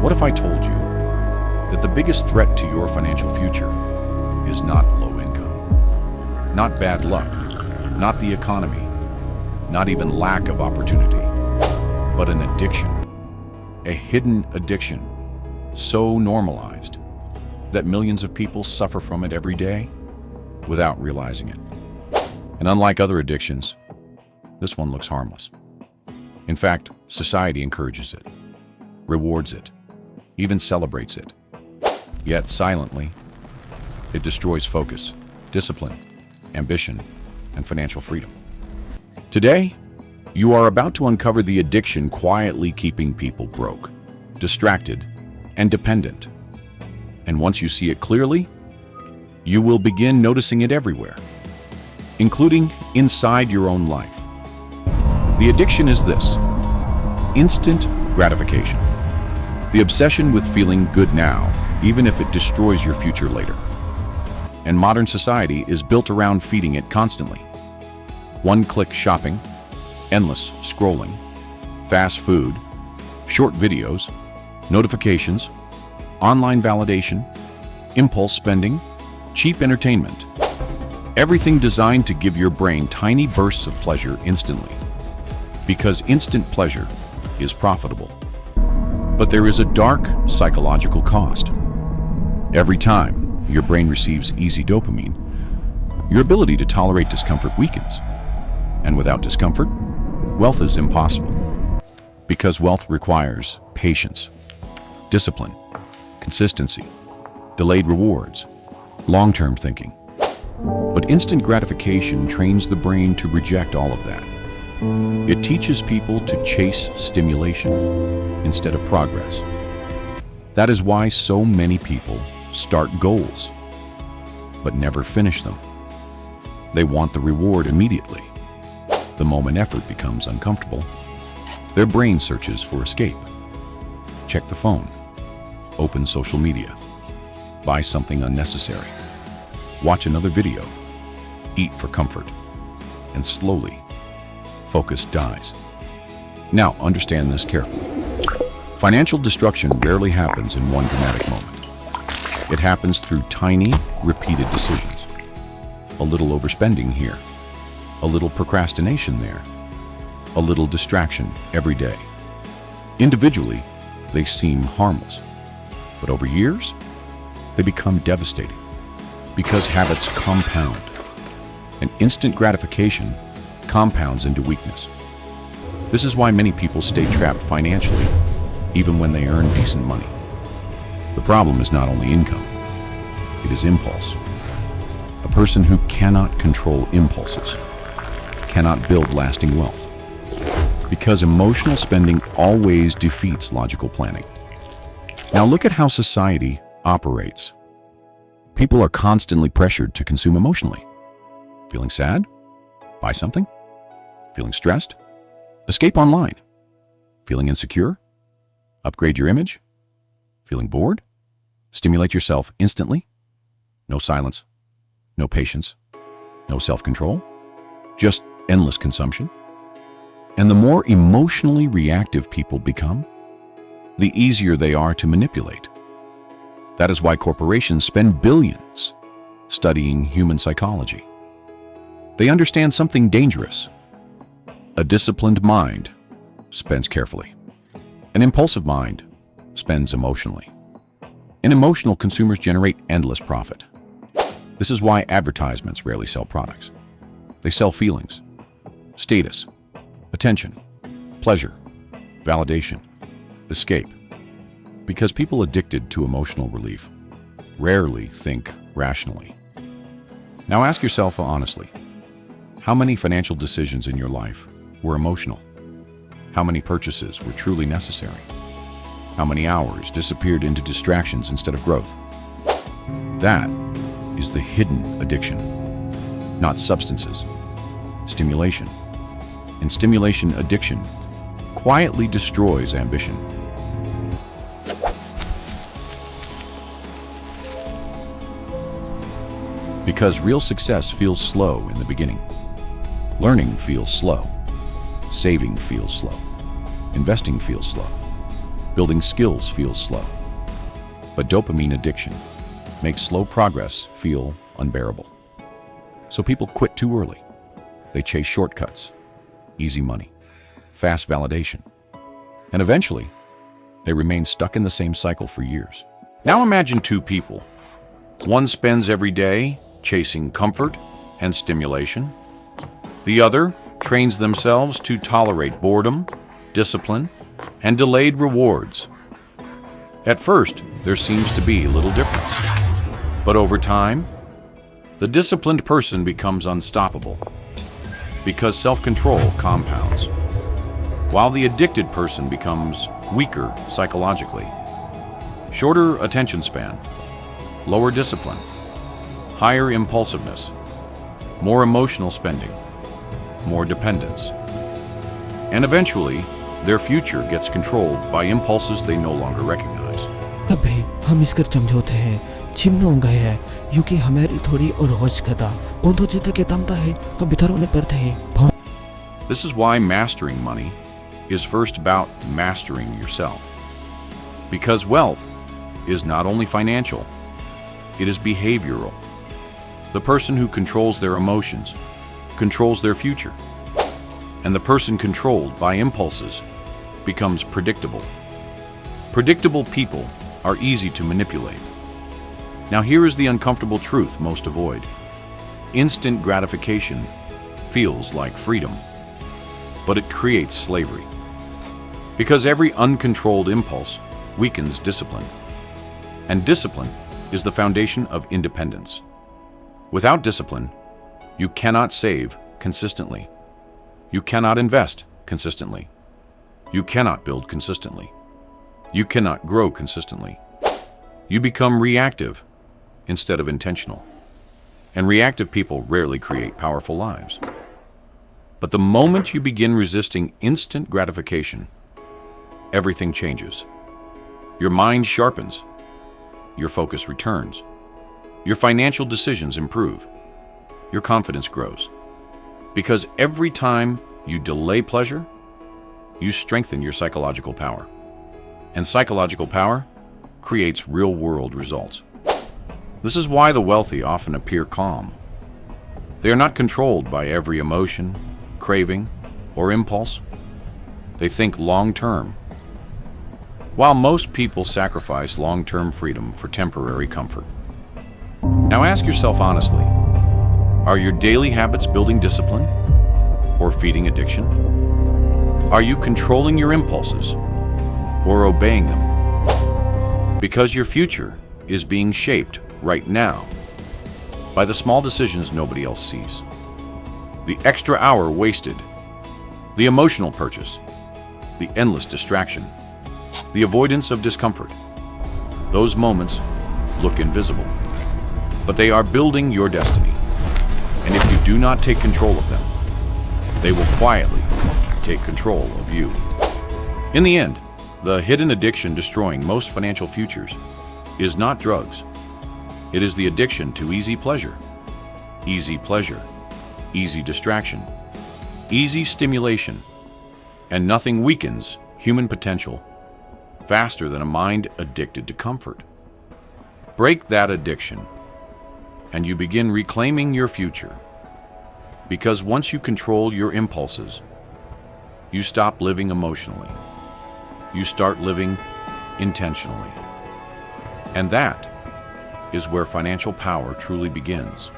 What if I told you that the biggest threat to your financial future is not low income, not bad luck, not the economy, not even lack of opportunity, but an addiction, a hidden addiction, so normalized that millions of people suffer from it every day without realizing it. And unlike other addictions, this one looks harmless. In fact, society encourages it, rewards it, even celebrates it. Yet silently, it destroys focus, discipline, ambition, and financial freedom. Today, you are about to uncover the addiction quietly keeping people broke, distracted, and dependent. And once you see it clearly, you will begin noticing it everywhere, including inside your own life. The addiction is this: instant gratification. The obsession with feeling good now, even if it destroys your future later. And modern society is built around feeding it constantly. One-click shopping, endless scrolling, fast food, short videos, notifications, online validation, impulse spending, cheap entertainment. Everything designed to give your brain tiny bursts of pleasure instantly. Because instant pleasure is profitable. But there is a dark psychological cost. Every time your brain receives easy dopamine, your ability to tolerate discomfort weakens. And without discomfort, wealth is impossible. Because wealth requires patience, discipline, consistency, delayed rewards, long-term thinking. But instant gratification trains the brain to reject all of that. It teaches people to chase stimulation instead of progress. That is why so many people start goals, but never finish them. They want the reward immediately. The moment effort becomes uncomfortable, their brain searches for escape. Check the phone, open social media, buy something unnecessary, watch another video, eat for comfort, and slowly, focus dies. Now, understand this carefully. Financial destruction rarely happens in one dramatic moment. It happens through tiny, repeated decisions. A little overspending here, a little procrastination there, a little distraction every day. Individually, they seem harmless, but over years, they become devastating because habits compound, and instant gratification compounds into weakness. This is why many people stay trapped financially, even when they earn decent money. The problem is not only income, it is impulse. A person who cannot control impulses cannot build lasting wealth, because emotional spending always defeats logical planning. Now look at how society operates. People are constantly pressured to consume emotionally. Feeling sad? Buy something. Feeling stressed? Escape online. Feeling insecure? Upgrade your image. Feeling bored? Stimulate yourself instantly. No silence, no patience, no self-control, just endless consumption. And the more emotionally reactive people become, the easier they are to manipulate. That is why corporations spend billions studying human psychology. They understand something dangerous. A disciplined mind spends carefully. An impulsive mind spends emotionally. And emotional consumers generate endless profit. This is why advertisements rarely sell products. They sell feelings, status, attention, pleasure, validation, escape. Because people addicted to emotional relief rarely think rationally. Now ask yourself honestly, how many financial decisions in your life were emotional? How many purchases were truly necessary? How many hours disappeared into distractions instead of growth? That is the hidden addiction, not substances, stimulation. And stimulation addiction quietly destroys ambition. Because real success feels slow in the beginning. Learning feels slow. Saving feels slow. Investing feels slow. Building skills feels slow. But dopamine addiction makes slow progress feel unbearable. So people quit too early. They chase shortcuts, easy money, fast validation. And eventually, they remain stuck in the same cycle for years. Now imagine two people. One spends every day chasing comfort and stimulation. The other trains themselves to tolerate boredom, discipline, and delayed rewards. At first, there seems to be little difference. But over time, the disciplined person becomes unstoppable because self-control compounds, while the addicted person becomes weaker psychologically. Shorter attention span, lower discipline, higher impulsiveness, more emotional spending, more dependence. And eventually, their future gets controlled by impulses they no longer recognize. अबे हम इसकर समझौते हैं चिमनो गए है क्योंकि हमारी थोड़ी और होश कदा उन तो जितना के तमता है हम बिथर होने पर थे. This is why mastering money is first about mastering yourself. Because wealth is not only financial, it is behavioral. The person who controls their emotions controls their future. And the person controlled by impulses becomes predictable. Predictable people are easy to manipulate. Now here is the uncomfortable truth most avoid. Instant gratification feels like freedom, but it creates slavery. Because every uncontrolled impulse weakens discipline. And discipline is the foundation of independence. Without discipline, you cannot save consistently. You cannot invest consistently. You cannot build consistently. You cannot grow consistently. You become reactive instead of intentional. And reactive people rarely create powerful lives. But the moment you begin resisting instant gratification, everything changes. Your mind sharpens. Your focus returns. Your financial decisions improve. Your confidence grows. Because every time you delay pleasure, you strengthen your psychological power. And psychological power creates real-world results. This is why the wealthy often appear calm. They are not controlled by every emotion, craving, or impulse. They think long-term. While most people sacrifice long-term freedom for temporary comfort. Now ask yourself honestly, are your daily habits building discipline or feeding addiction? Are you controlling your impulses or obeying them? Because your future is being shaped right now by the small decisions nobody else sees. The extra hour wasted, the emotional purchase, the endless distraction, the avoidance of discomfort. Those moments look invisible, but they are building your destiny. And if you do not take control of them, they will quietly take control of you. In the end, the hidden addiction destroying most financial futures is not drugs. It is the addiction to easy pleasure, easy distraction, easy stimulation, and nothing weakens human potential faster than a mind addicted to comfort. Break that addiction, and you begin reclaiming your future. Because once you control your impulses, you stop living emotionally. You start living intentionally. And that is where financial power truly begins.